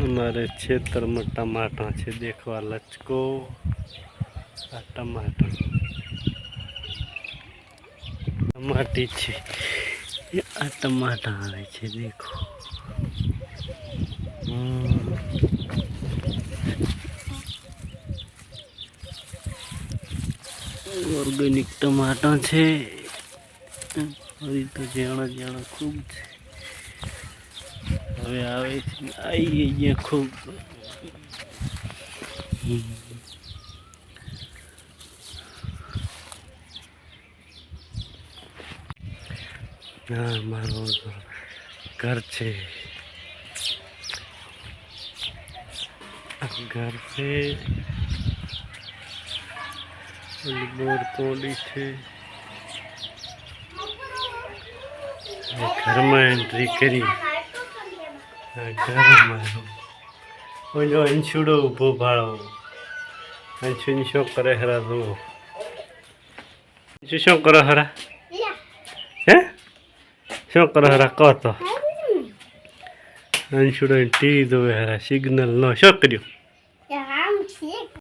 हमारे क्षेत्र में टमाटर है देखवा लचको आ टमाटर टमाटी है आ टमाटर आवे छे देखो ऑर्गेनिक टमाटर है अभी तो जाना जाना खूब હવે આવે છે આવી અહીંયા ખૂબ હા મારો ઘર છે ઘર છે બોર તોડી છે ઘરમાં એન્ટ્રી કરી અંશુડો ઊભો ભાળો અંશુને શું કરે હરા જુઓ અંશુ શું કરો હરા હે શું કરો હરા કહો તો અંશુડો ટીવી જોવે હરા સિગ્નલ નો શું કર્યું